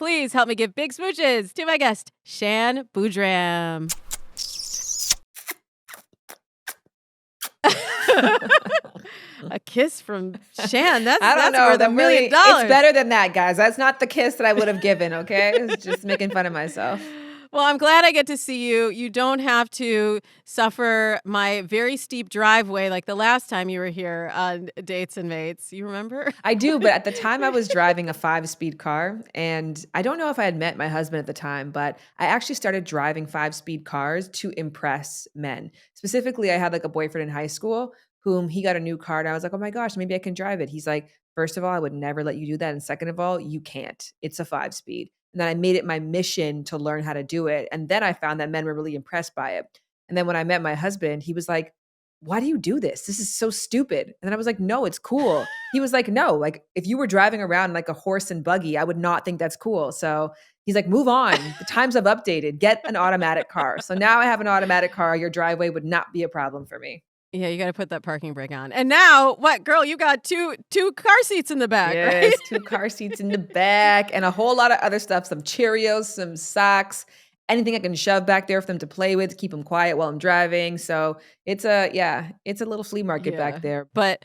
please help me give big smooches to my guest, Shan Boodram. A kiss from Shan. That's worth $1 million. It's better than that, guys. That's not the kiss that I would have given, okay? It's just making fun of myself. Well, I'm glad I get to see you. You don't have to suffer my very steep driveway like the last time you were here on Dates and Mates. You remember? I do, but at the time I was driving a 5-speed car, and I don't know if I had met my husband at the time, but I actually started driving 5-speed cars to impress men. Specifically, I had like a boyfriend in high school whom he got a new car, and I was like, oh my gosh, maybe I can drive it. He's like, first of all, I would never let you do that. And second of all, you can't. It's a 5-speed. And then I made it my mission to learn how to do it. And then I found that men were really impressed by it. And then when I met my husband, he was like, why do you do this? This is so stupid. And then I was like, no, it's cool. He was like, no, like if you were driving around like a horse and buggy, I would not think that's cool. So he's like, move on. The times have updated. Get an automatic car. So now I have an automatic car. Your driveway would not be a problem for me. Yeah, you got to put that parking brake on. And now, what, girl? You got two car seats in the back, yes, right? 2 car seats in the back and a whole lot of other stuff. Some Cheerios, some socks, anything I can shove back there for them to play with, keep them quiet while I'm driving. So it's a little flea market back there. But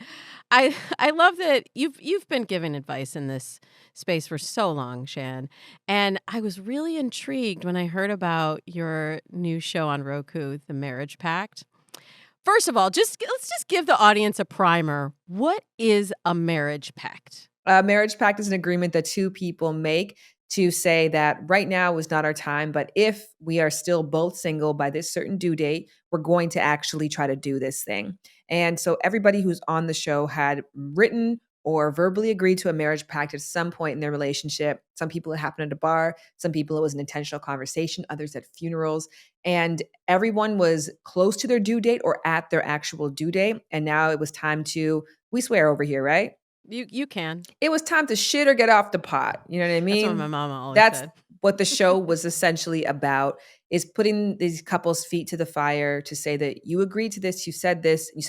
I love that you've been giving advice in this space for so long, Shan. And I was really intrigued when I heard about your new show on Roku, The Marriage Pact. First of all, let's just give the audience a primer. What is a marriage pact? A marriage pact is an agreement that 2 people make to say that right now is not our time, but if we are still both single by this certain due date, we're going to actually try to do this thing. And so everybody who's on the show had written or verbally agreed to a marriage pact at some point in their relationship. Some people it happened at a bar, some people it was an intentional conversation, others at funerals. And everyone was close to their due date or at their actual due date. And now it was time we swear over here, right? You can. It was time to shit or get off the pot. You know what I mean? That's what my mama always That's said. what the show was essentially about, is putting these couples' feet to the fire to say that you agreed to this, you said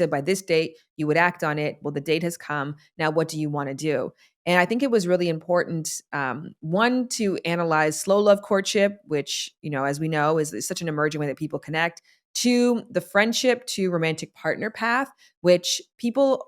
by this date, you would act on it. Well, the date has come. Now, what do you want to do? And I think it was really important, one, to analyze slow love courtship, which, as we know, is such an emerging way that people connect. 2, the friendship to romantic partner path, which people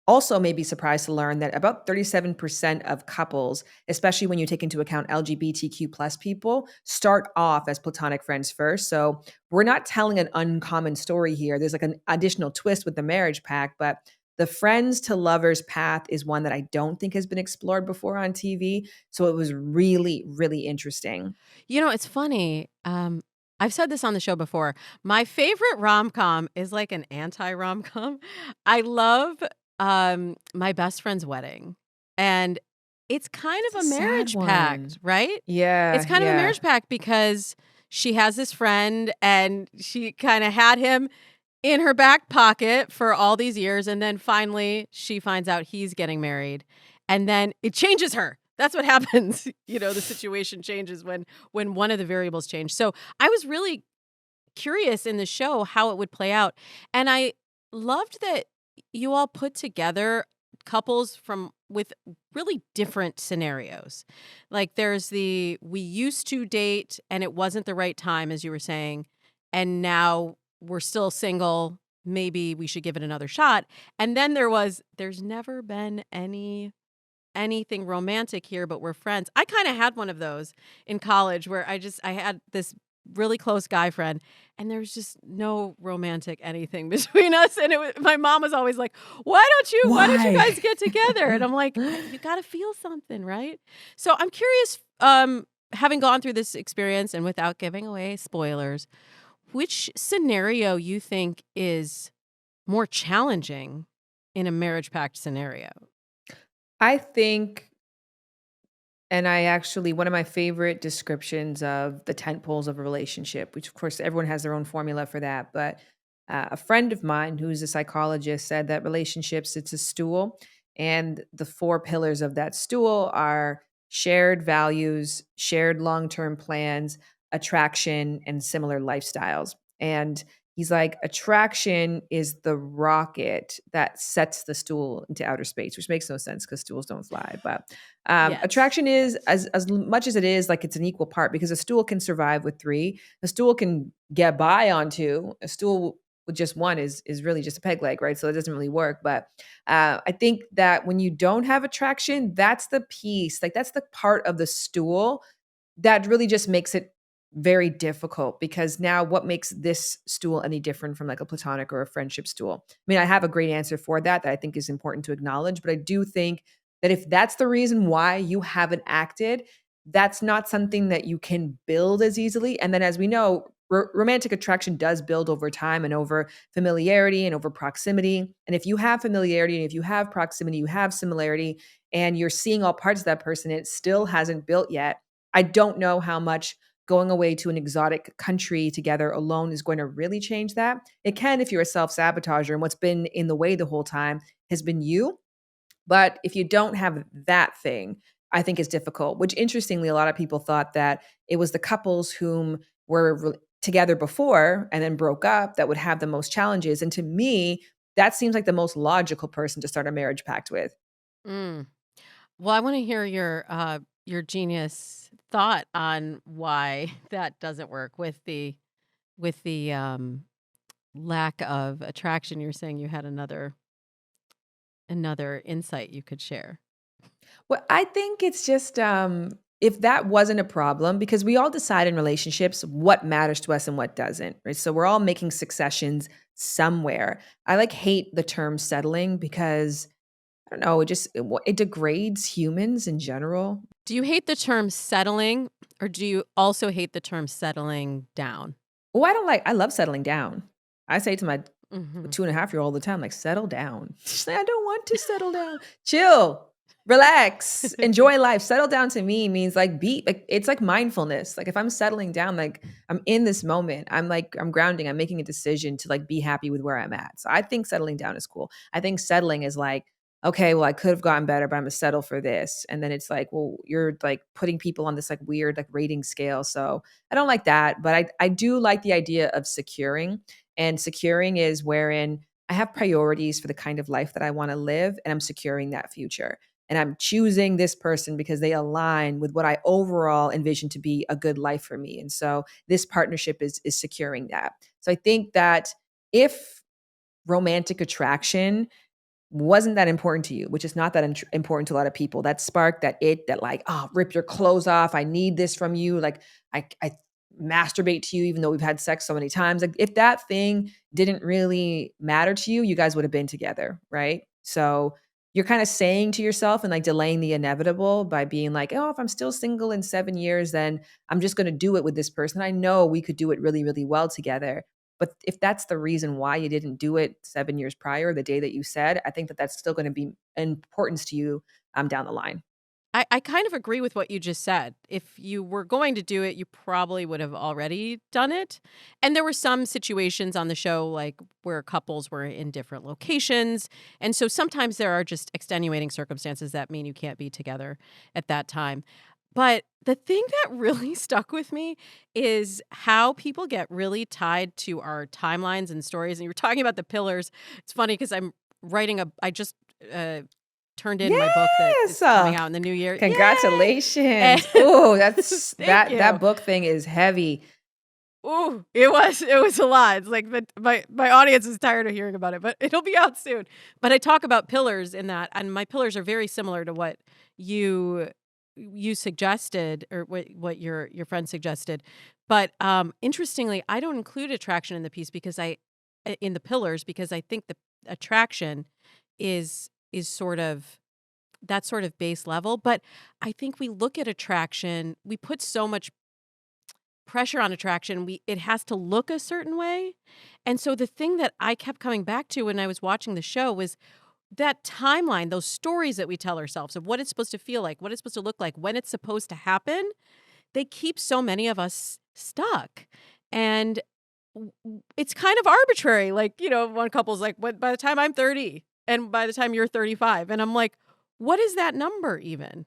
also may be surprised to learn that about 37% of couples, especially when you take into account LGBTQ plus people, start off as platonic friends first. So we're not telling an uncommon story here. There's like an additional twist with the marriage pact, but the friends to lovers path is one that I don't think has been explored before on TV. So it was really, really interesting. It's funny. I've said this on the show before. My favorite rom-com is like an anti-rom-com. I love My Best Friend's Wedding, and it's kind of a marriage pact, right? Yeah, it's kind of a marriage pact because she has this friend and she kind of had him in her back pocket for all these years, and then finally she finds out he's getting married, and then it changes her. That's what happens. The situation changes when one of the variables change. So I was really curious in the show how it would play out, and I loved that you all put together couples with really different scenarios. Like there's we used to date and it wasn't the right time, as you were saying, and now we're still single. Maybe we should give it another shot. And then there's never been anything romantic here, but we're friends. I kind of had one of those in college where I had this really close guy friend, and there was just no romantic anything between us. And my mom was always like, why don't you guys get together? And I'm like, you got to feel something, right? So I'm curious, having gone through this experience and without giving away spoilers, which scenario you think is more challenging in a marriage pact scenario? I think, and one of my favorite descriptions of the tent poles of a relationship, which of course everyone has their own formula for that, but a friend of mine who's a psychologist said that relationships, it's a stool, and the 4 pillars of that stool are shared values, shared long-term plans, attraction, and similar lifestyles. And He's like, attraction is the rocket that sets the stool into outer space, which makes no sense because stools don't fly. But Yes. attraction is as much as it is like it's an equal part, because a stool can survive with three, a stool can get by on two, a stool with just one is really just a peg leg, right? So it doesn't really work. But I think that when you don't have attraction, that's the piece, like that's the part of the stool that really just makes it very difficult, because now what makes this stool any different from like a platonic or a friendship stool? I mean, I have a great answer for that I think is important to acknowledge, but I do think that if that's the reason why you haven't acted, that's not something that you can build as easily. And then, as we know, romantic attraction does build over time and over familiarity and over proximity. And if you have familiarity and if you have proximity, you have similarity, and you're seeing all parts of that person, and it still hasn't built yet. I don't know how much going away to an exotic country together alone is going to really change that. It can if you're a self sabotager, and what's been in the way the whole time has been you. But if you don't have that thing, I think it's difficult, which interestingly, a lot of people thought that it was the couples whom were together before and then broke up that would have the most challenges. And to me, that seems like the most logical person to start a marriage pact with. Mm. Well, I want to hear your genius thought on why that doesn't work with the lack of attraction. You're saying you had another insight you could share. Well, I think it's just if that wasn't a problem, because we all decide in relationships what matters to us and what doesn't, right? So we're all making successions somewhere. I like hate the term settling because I don't know, it degrades humans in general. Do you hate the term settling, or do you also hate the term settling down? Oh, I love settling down. I say to my Mhm. 2.5-year old all the time, like, settle down. She's like, I don't want to settle down. Chill, relax, enjoy life. Settle down to me means like it's like mindfulness. Like if I'm settling down, like I'm in this moment. I'm grounding. I'm making a decision to like be happy with where I'm at. So I think settling down is cool. I think settling is like, okay, well, I could have gotten better, but I'm gonna settle for this. And then it's like, well, you're like putting people on this like weird like rating scale. So I don't like that. But I do like the idea of securing. And securing is wherein I have priorities for the kind of life that I want to live, and I'm securing that future. And I'm choosing this person because they align with what I overall envision to be a good life for me. And so this partnership is securing that. So I think that if romantic attraction wasn't that important to you, which is not that important to a lot of people, that spark, that like, oh, rip your clothes off. I need this from you. Like I masturbate to you, even though we've had sex so many times. Like if that thing didn't really matter to you, you guys would have been together, right? So you're kind of saying to yourself and like delaying the inevitable by being like, oh, if I'm still single in 7 years, then I'm just going to do it with this person. I know we could do it really, really well together. But if that's the reason why you didn't do it 7 years prior, the day that you said, I think that that's still going to be importance to you down the line. I kind of agree with what you just said. If you were going to do it, you probably would have already done it. And there were some situations on the show, like where couples were in different locations. And so sometimes there are just extenuating circumstances that mean you can't be together at that time. But the thing that really stuck with me is how people get really tied to our timelines and stories. And you were talking about the pillars. It's funny because I just uh, turned in my book that is Yes. coming out in the new year. Yay! And Congratulations. Oh, that's thank that you. book thing is heavy. Ooh, it was a lot. It's like my audience is tired of hearing about it, but it'll be out soon. But I talk about pillars in that, and my pillars are very similar to what you you suggested, or what your friend suggested. But interestingly, I don't include attraction in the piece because in the pillars, because I think the attraction is sort of that sort of base level. But I think we look at attraction, we put so much pressure on attraction. It has to look a certain way. And so the thing that I kept coming back to when I was watching the show was that timeline, those stories that we tell ourselves of what it's supposed to feel like, what it's supposed to look like, when it's supposed to happen. They keep so many of us stuck. And it's kind of arbitrary. Like, one couple's like, "What, by the time I'm 30 and by the time you're 35." And I'm like, "What is that number even?"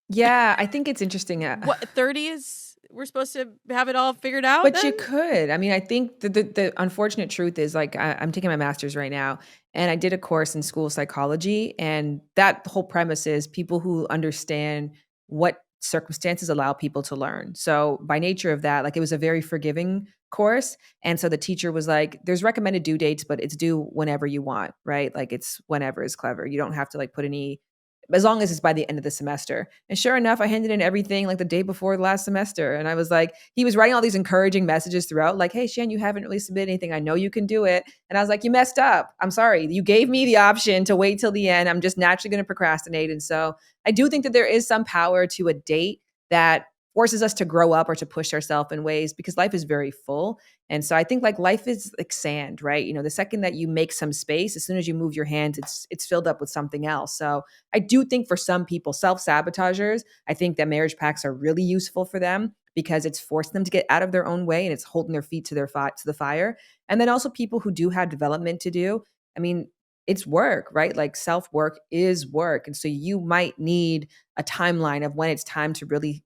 Yeah, I think it's interesting. What 30 is we're supposed to have it all figured out But you then? could. I mean, I think the unfortunate truth is, like, I'm taking my master's right now, and I did a course in school psychology, and that whole premise is people who understand what circumstances allow people to learn. So by nature of that, like, it was a very forgiving course, and so the teacher was like, "There's recommended due dates, but it's due whenever you want, right? Like, it's whenever is clever. You don't have to like put any, as long as it's by the end of the semester." And sure enough, I handed in everything like the day before the last semester. And I was like, he was writing all these encouraging messages throughout, like, "Hey, Shan, you haven't really submitted anything. I know you can do it." And I was like, "You messed up. I'm sorry. You gave me the option to wait till the end. I'm just naturally going to procrastinate." And so I do think that there is some power to a date that forces us to grow up or to push ourselves in ways, because life is very full. And so I think like life is like sand, right? The second that you make some space, as soon as you move your hands, it's filled up with something else. So I do think for some people, self-sabotagers, I think that marriage pacts are really useful for them because it's forced them to get out of their own way and it's holding their feet to to the fire. And then also people who do have development to do. I mean, it's work, right? Like self-work is work. And so you might need a timeline of when it's time to really,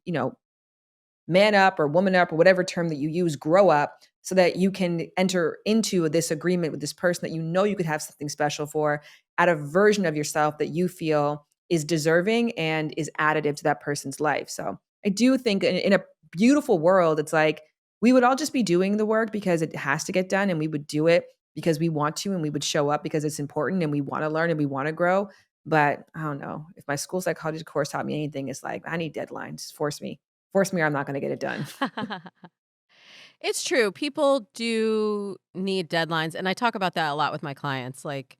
man up or woman up or whatever term that you use, grow up so that you can enter into this agreement with this person that you could have something special for, at a version of yourself that you feel is deserving and is additive to that person's life. So I do think in a beautiful world, it's like we would all just be doing the work because it has to get done, and we would do it because we want to, and we would show up because it's important and we want to learn and we want to grow. But I don't know. If my school psychology course taught me anything, it's like I need deadlines. Force me. Force me or I'm not gonna get it done. It's true. People do need deadlines, and I talk about that a lot with my clients, like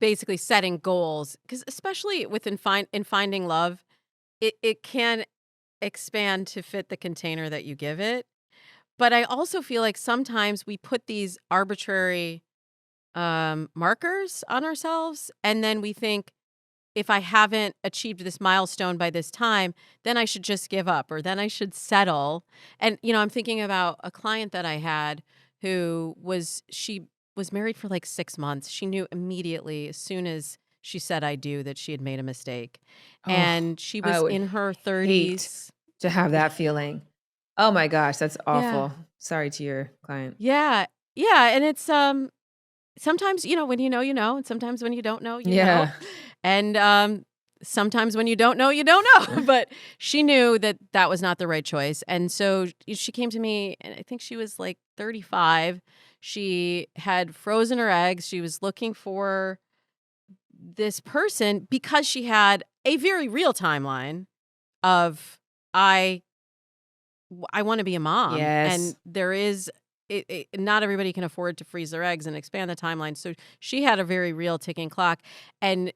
basically setting goals, because especially within in finding love, it can expand to fit the container that you give it. But I also feel like sometimes we put these arbitrary markers on ourselves, and then we think, if I haven't achieved this milestone by this time, then I should just give up, or then I should settle. And, I'm thinking about a client that I had she was married for like 6 months. She knew immediately, as soon as she said I do, that she had made a mistake. Oh, And she I was would in her hate 30s. to have that feeling. Oh my gosh, that's Yeah. awful. Sorry to your client. Yeah. Yeah. And it's, sometimes, when you know, and sometimes when you don't know, you know. Yeah. And sometimes when you don't know, you don't know. But she knew that that was not the right choice. And so she came to me, and I think she was like 35. She had frozen her eggs. She was looking for this person because she had a very real timeline of, I I want to be a mom, Yes. and there is not everybody can afford to freeze their eggs and expand the timeline. So she had a very real ticking clock, and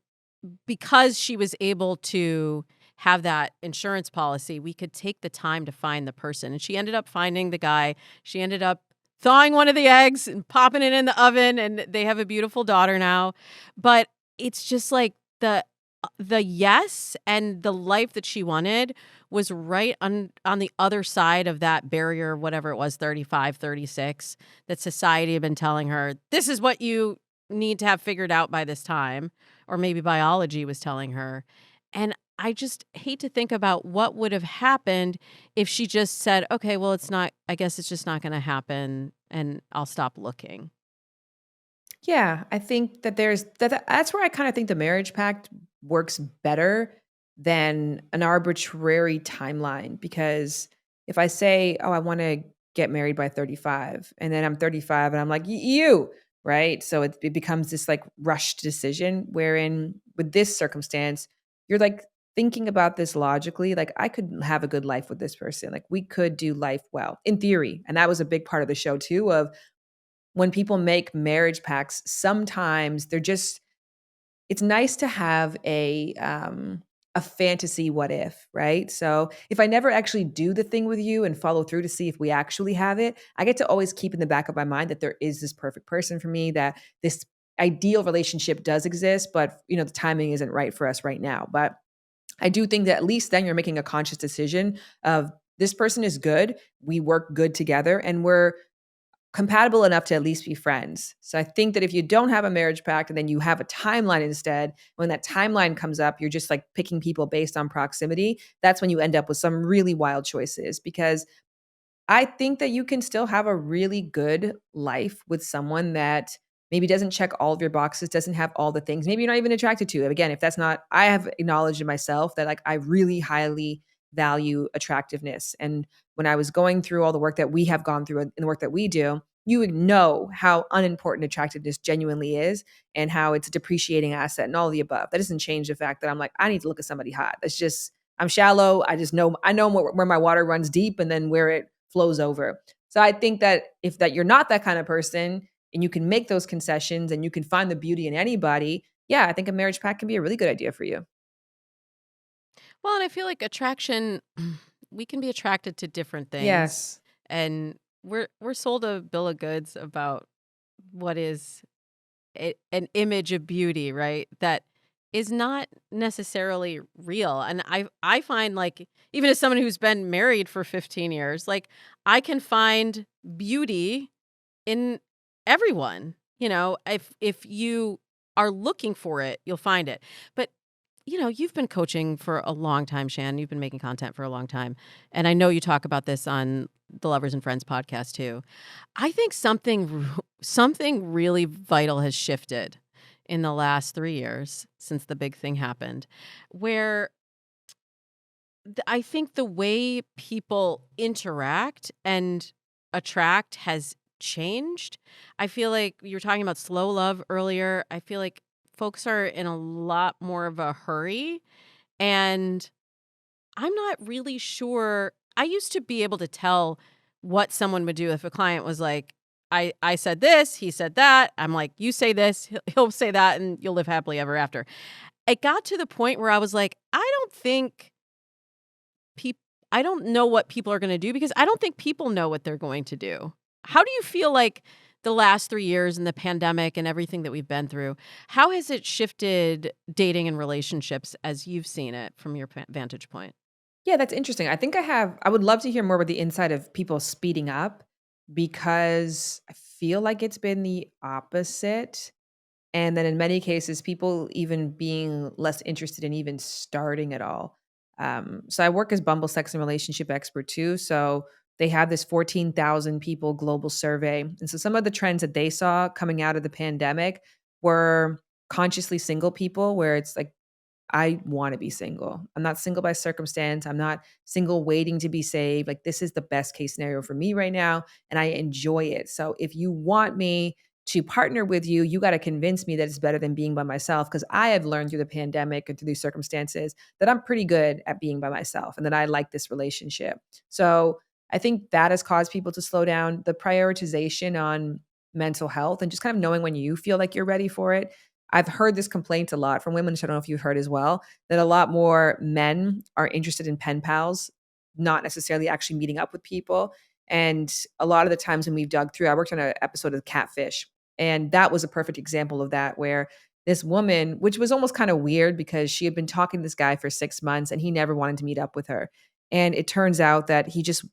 because she was able to have that insurance policy, we could take the time to find the person. And she ended up finding the guy. She ended up thawing one of the eggs and popping it in the oven, and they have a beautiful daughter now. But it's just like the yes and the life that she wanted was right on the other side of that barrier, whatever it was, 35, 36, that society had been telling her, this is what you need to have figured out by this time, or maybe biology was telling her. And I just hate to think about what would have happened if she just said, okay, well, I guess it's just not going to happen, and I'll stop looking. Yeah, I think that that's where I kind of think the marriage pact works better than an arbitrary timeline, because if I say, "Oh, I want to get married by 35," and then I'm 35 and I'm like, You," right? So it becomes this like rushed decision, wherein with this circumstance, you're like thinking about this logically, like I could have a good life with this person. Like we could do life well in theory. And that was a big part of the show too, of when people make marriage pacts, sometimes it's nice to have a fantasy what if, right? So if I never actually do the thing with you and follow through to see if we actually have it, I get to always keep in the back of my mind that there is this perfect person for me, that this ideal relationship does exist, but the timing isn't right for us right now. But I do think that at least then you're making a conscious decision of, this person is good, we work good together, and we're compatible enough to at least be friends. So I think that if you don't have a marriage pact and then you have a timeline instead, when that timeline comes up, you're just like picking people based on proximity. That's when you end up with some really wild choices, because I think that you can still have a really good life with someone that maybe doesn't check all of your boxes, doesn't have all the things. Maybe you're not even attracted to. Again, if that's not, I have acknowledged in myself that like I really highly value attractiveness. And when I was going through all the work that we have gone through and the work that we do, you would know how unimportant attractiveness genuinely is and how it's a depreciating asset and all of the above. That doesn't change the fact that I'm like, I need to look at somebody hot. That's just, I'm shallow. I know where my water runs deep and then where it flows over. So I think that if that you're not that kind of person and you can make those concessions and you can find the beauty in anybody, yeah, I think a marriage pact can be a really good idea for you. Well, and I feel like attraction, we can be attracted to different things, Yes. and we're sold a bill of goods about what is an image of beauty, right? That is not necessarily real. And I find like even as someone who's been married for 15 years, like I can find beauty in everyone. If you are looking for it, you'll find it. But you've been coaching for a long time, Shan. You've been making content for a long time. And I know you talk about this on the Lovers and Friends podcast too. I think something really vital has shifted in the last 3 years since the big thing happened, where I think the way people interact and attract has changed. I feel like you were talking about slow love earlier. I feel like folks are in a lot more of a hurry, and I'm not really sure. I used to be able to tell what someone would do if a client was like, I said this, he said that. I'm like, you say this, he'll say that, and you'll live happily ever after. It got to the point where I was like, people I don't know what people are going to do because I don't think people know what they're going to do. How do you feel like the last 3 years and the pandemic and everything that we've been through, how has it shifted dating and relationships as you've seen it from your vantage point? Yeah, that's interesting. I would love to hear more about the inside of people speeding up because I feel like it's been the opposite. And then in many cases, people even being less interested in even starting at all. So I work as Bumble sex and relationship expert too. So they have this 14,000 people global survey. And so some of the trends that they saw coming out of the pandemic were consciously single people, where it's like I wanna be single. I'm not single by circumstance. I'm not single waiting to be saved. Like, this is the best case scenario for me right now, and I enjoy it. So if you want me to partner with you, you gotta convince me that it's better than being by myself. Because I have learned through the pandemic and through these circumstances that I'm pretty good at being by myself and that I like this relationship. So, I think that has caused people to slow down. The prioritization on mental health and just kind of knowing when you feel like you're ready for it. I've heard this complaint a lot from women, which I don't know if you've heard as well, that a lot more men are interested in pen pals, not necessarily actually meeting up with people. And a lot of the times when we've dug through, I worked on an episode of Catfish, and that was a perfect example of that, where this woman, which was almost kind of weird because she had been talking to this guy for 6 months and he never wanted to meet up with her. And it turns out that he just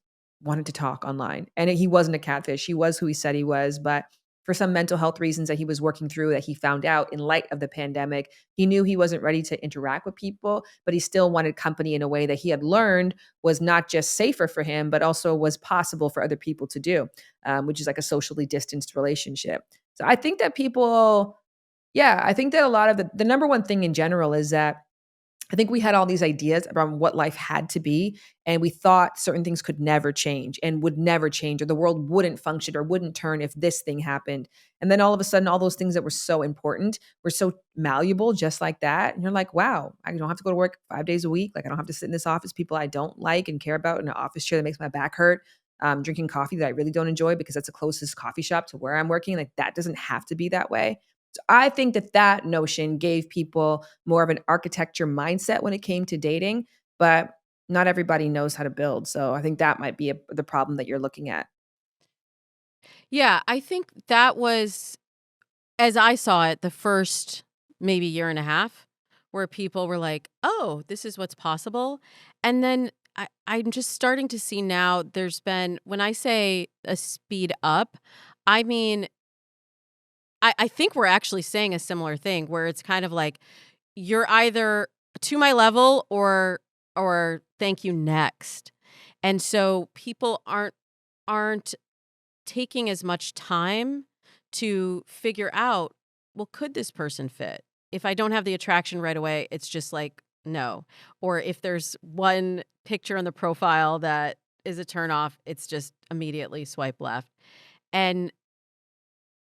wanted to talk online. And he wasn't a catfish. He was who he said he was, but for some mental health reasons that he was working through that he found out in light of the pandemic. He knew he wasn't ready to interact with people, but he still wanted company in a way that he had learned was not just safer for him, but also was possible for other people to do, which is like a socially distanced relationship. So I think that people, yeah, I think that a lot of the number one thing in general is that I think we had all these ideas around what life had to be, and we thought certain things could never change and would never change, or the world wouldn't function or wouldn't turn if this thing happened. And then all of a sudden, all those things that were so important were so malleable, just like that. And you're like, wow, I don't have to go to work 5 days a week. Like, I don't have to sit in this office, people I don't like and care about in an office chair that makes my back hurt. Drinking coffee that I really don't enjoy because that's the closest coffee shop to where I'm working. Like, that doesn't have to be that way. So I think that that notion gave people more of an architecture mindset when it came to dating, but not everybody knows how to build. So I think that might be the problem that you're looking at. Yeah, I think that was, as I saw it, the first maybe year and a half where people were like, oh, this is what's possible. And then I'm just starting to see now there's been, when I say a speed up, I mean, I think we're actually saying a similar thing where it's kind of like you're either to my level or thank you next. And so people aren't aren't taking as much time to figure out, well, could this person fit? If I don't have the attraction right away, it's just like, no. Or if there's one picture in the profile that is a turnoff, it's just immediately swipe left. And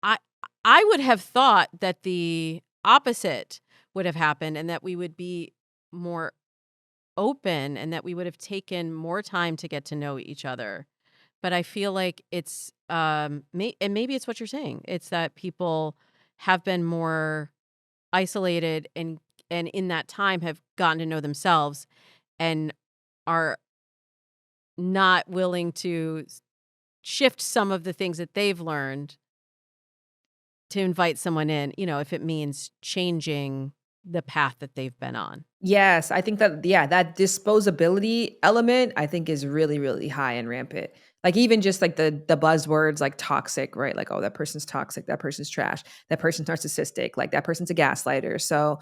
I I would have thought that the opposite would have happened and that we would be more open and that we would have taken more time to get to know each other. But I feel like it's and maybe it's what you're saying. It's that people have been more isolated and in that time have gotten to know themselves and are not willing to shift some of the things that they've learned to invite someone in, if it means changing the path that they've been on. Yes, I think that yeah, that disposability element I think is really, really high and rampant. Like even just like the buzzwords like toxic, right? Like, oh, that person's toxic, that person's trash, that person's narcissistic, like that person's a gaslighter. So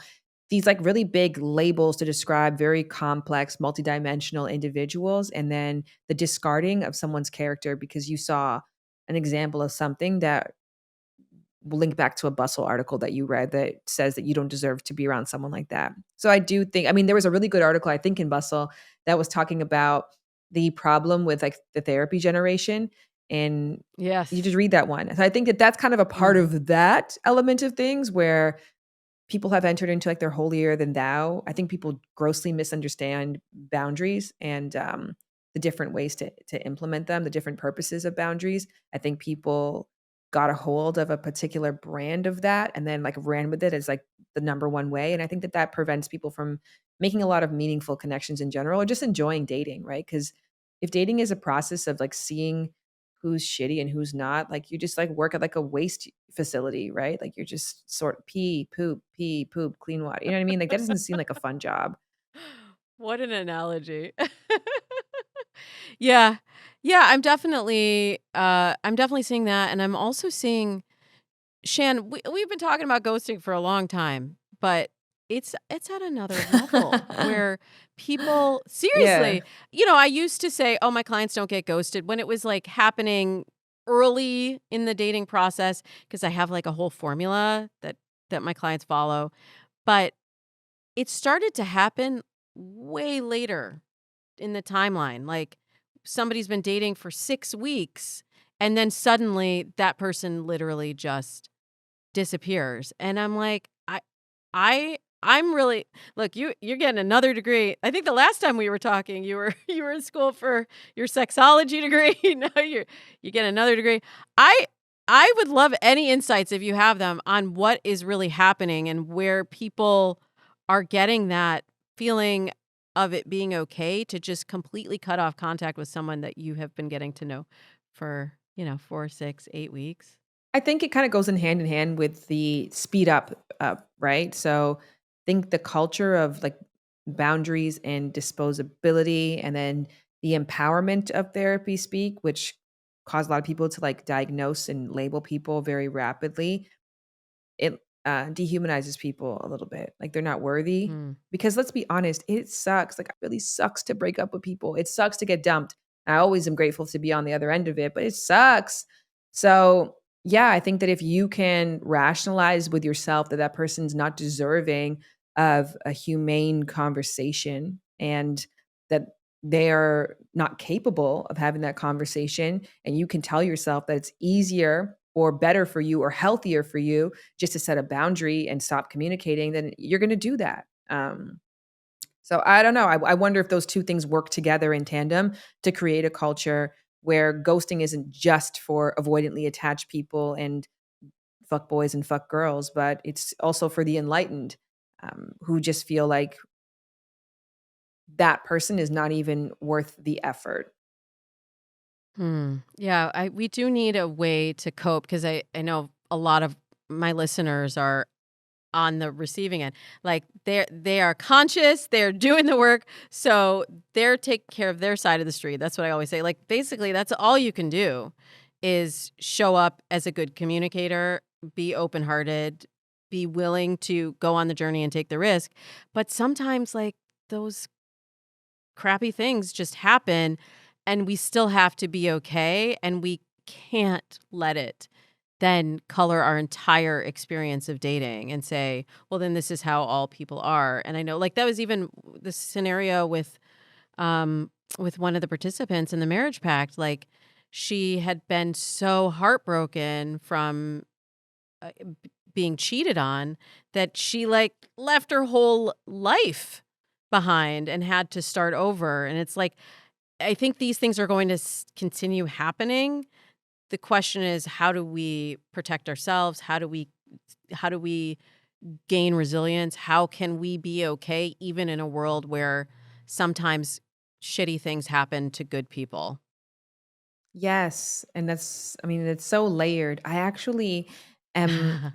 these like really big labels to describe very complex, multidimensional individuals, and then the discarding of someone's character because you saw an example of something that will link back to a Bustle article that you read that says that you don't deserve to be around someone like that. So I do think, I mean, there was a really good article, I think, in Bustle that was talking about the problem with like the therapy generation. And you Yes. just read that one. So I think that that's kind of a part Mhm. of that element of things where people have entered into like their holier than thou. I think people grossly misunderstand boundaries and the different ways to implement them, the different purposes of boundaries. I think people got a hold of a particular brand of that and then like ran with it as like the number one way. And I think that that prevents people from making a lot of meaningful connections in general or just enjoying dating, right? Because if dating is a process of like seeing who's shitty and who's not. Like you just like work at like a waste facility, right? Like you're just sort pee, poop, clean water. You know what I mean? Like that doesn't seem like a fun job. What an analogy. Yeah. Yeah, I'm definitely seeing that, and I'm also seeing Shan, we've been talking about ghosting for a long time, but it's at another level where people Yeah. seriously, I used to say, "Oh, my clients don't get ghosted," when it was like happening early in the dating process because I have like a whole formula that my clients follow, but it started to happen way later in the timeline. Like somebody's been dating for 6 weeks and then suddenly that person literally just disappears. And I'm like, I'm really look, you're getting another degree. I think the last time we were talking, you were you were in school for your sexology degree. Now you get another degree. I I would love any insights if you have them on what is really happening and where people are getting that feeling of it being okay to just completely cut off contact with someone that you have been getting to know for, 4, 6, 8 weeks. I think it kind of goes in hand with the speed up, right? So I think the culture of like boundaries and disposability and then the empowerment of therapy speak, which caused a lot of people to like diagnose and label people very rapidly. It, dehumanizes people a little bit, like, they're not worthy, Hmm. because let's be honest, it sucks, like, it really sucks to break up with people, it sucks to get dumped. I always am grateful to be on the other end of it, but it sucks. So, yeah, I think that if you can rationalize with yourself that that person's not deserving of a humane conversation and that they are not capable of having that conversation, and you can tell yourself that it's easier or better for you or healthier for you just to set a boundary and stop communicating, then you're going to do that. So I don't know. I wonder if those two things work together in tandem to create a culture where ghosting isn't just for avoidantly attached people and fuck boys and fuck girls, but it's also for the enlightened who just feel like that person is not even worth the effort. Hmm. Yeah, we do need a way to cope because I know a lot of my listeners are on the receiving end. Like they are conscious, they're doing the work, so they're taking care of their side of the street. That's what I always say. Like basically, that's all you can do is show up as a good communicator, be open-hearted, be willing to go on the journey and take the risk. But sometimes like those crappy things just happen and we still have to be okay, and we can't let it then color our entire experience of dating and say, well, then this is how all people are. And I know, like, that was even the scenario with one of the participants in the marriage pact. Like, she had been so heartbroken from being cheated on that she like left her whole life behind and had to start over. And it's like, I think these things are going to continue happening. The question is, how do we protect ourselves? How do we gain resilience? How can we be okay even in a world where sometimes shitty things happen to good people? Yes, and I mean, it's so layered. I actually am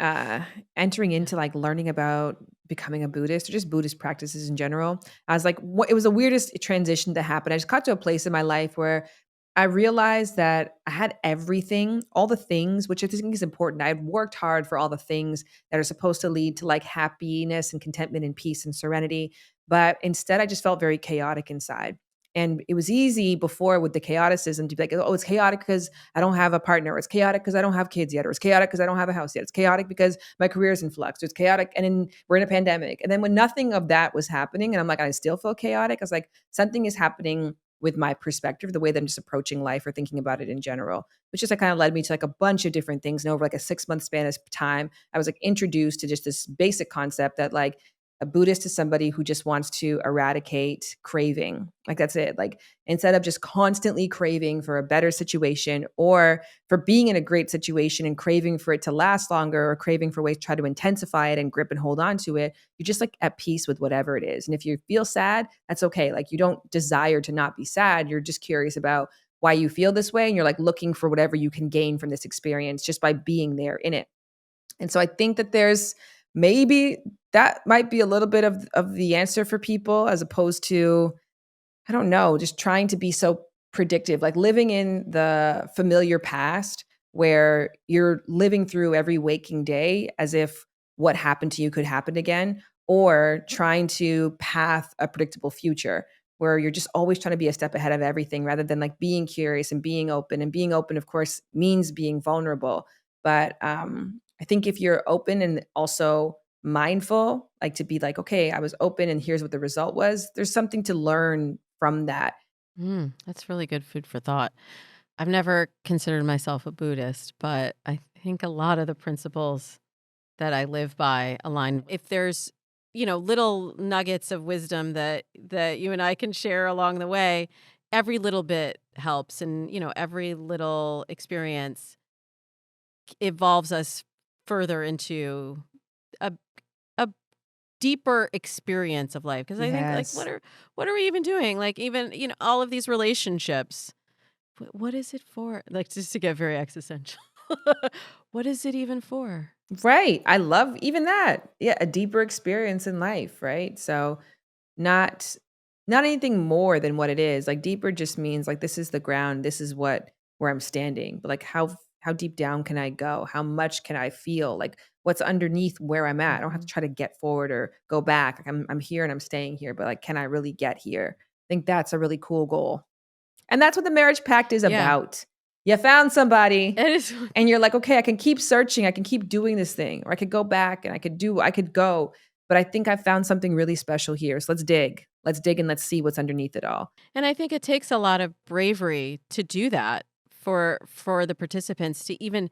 entering into like learning about becoming a Buddhist or just Buddhist practices in general. I was like, what, it was the weirdest transition to happen. I just got to a place in my life where I realized that I had everything, all the things, which I think is important. I had worked hard for all the things that are supposed to lead to like happiness and contentment and peace and serenity. But instead, I just felt very chaotic inside. And it was easy before with the chaoticism to be like, oh, it's chaotic because I don't have a partner, or it's chaotic because I don't have kids yet, or it's chaotic because I don't have a house yet. It's chaotic because my career is in flux. Or it's chaotic, and then we're in a pandemic. And then when nothing of that was happening, and I'm like, I still feel chaotic. I was like, something is happening with my perspective, the way that I'm just approaching life or thinking about it in general, which just like kind of led me to like a bunch of different things. And over like a 6 month span of time, I was like introduced to just this basic concept that like a Buddhist is somebody who just wants to eradicate craving. Like that's it. Like instead of just constantly craving for a better situation or for being in a great situation and craving for it to last longer or craving for ways to try to intensify it and grip and hold on to it, you're just like at peace with whatever it is. And if you feel sad, that's okay. Like you don't desire to not be sad. You're just curious about why you feel this way. And you're like looking for whatever you can gain from this experience just by being there in it. And so I think that there's maybe that might be a little bit of the answer for people as opposed to, I don't know, just trying to be so predictive, like living in the familiar past where you're living through every waking day as if what happened to you could happen again, or trying to path a predictable future where you're just always trying to be a step ahead of everything rather than like being curious and being open. And being open, of course, means being vulnerable. But I think if you're open and also mindful, like to be like, okay, I was open and here's what the result was, there's something to learn from that. That's really good food for thought. I've never considered myself a Buddhist, but I think a lot of the principles that I live by align. If there's, little nuggets of wisdom that you and I can share along the way, every little bit helps, and every little experience evolves us further into a a deeper experience of life. Because I think, like, what Yes. are what are we even doing? Like, even all of these relationships. What is it for? Like, just to get very existential. What is it even for? Right. I love even that. Yeah, a deeper experience in life, right? So not not anything more than what it is. Like deeper just means like this is the ground, this is what where I'm standing. But like how deep down can I go? How much can I feel? Like what's underneath where I'm at? I don't have to Mhm. try to get forward or go back. Like I'm here and I'm staying here, but like can I really get here? I think that's a really cool goal. And that's what the marriage pact is Yeah. about. You found somebody It is. and you're like, okay, I can keep searching, I can keep doing this thing, or I could go back and I could go. But I think I found something really special here. So let's dig. Let's dig and let's see what's underneath it all. And I think it takes a lot of bravery to do that for the participants to even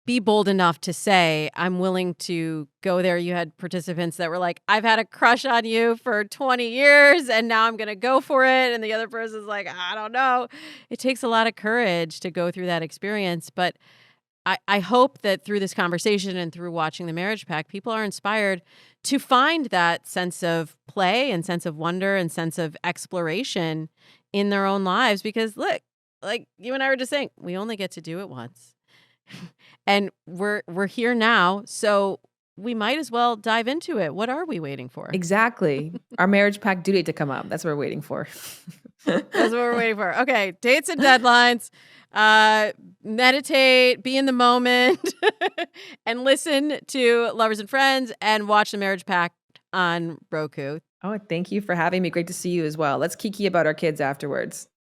be bold enough to say, I'm willing to go there. You had participants that were like, I've had a crush on you for 20 years and now I'm going to go for it. And the other person's like, I don't know. It takes a lot of courage to go through that experience. But I hope that through this conversation and through watching the Marriage Pact, people are inspired to find that sense of play and sense of wonder and sense of exploration in their own lives. Because look, like you and I were just saying, we only get to do it once. And we're here now, so we might as well dive into it. What are we waiting for? Exactly. Our marriage pact due date to come up. That's what we're waiting for. That's what we're waiting for. Okay, dates and deadlines. Meditate, be in the moment, and listen to Lovers and Friends and watch the Marriage Pact on Roku. Oh, thank you for having me. Great to see you as well. Let's kiki about our kids afterwards.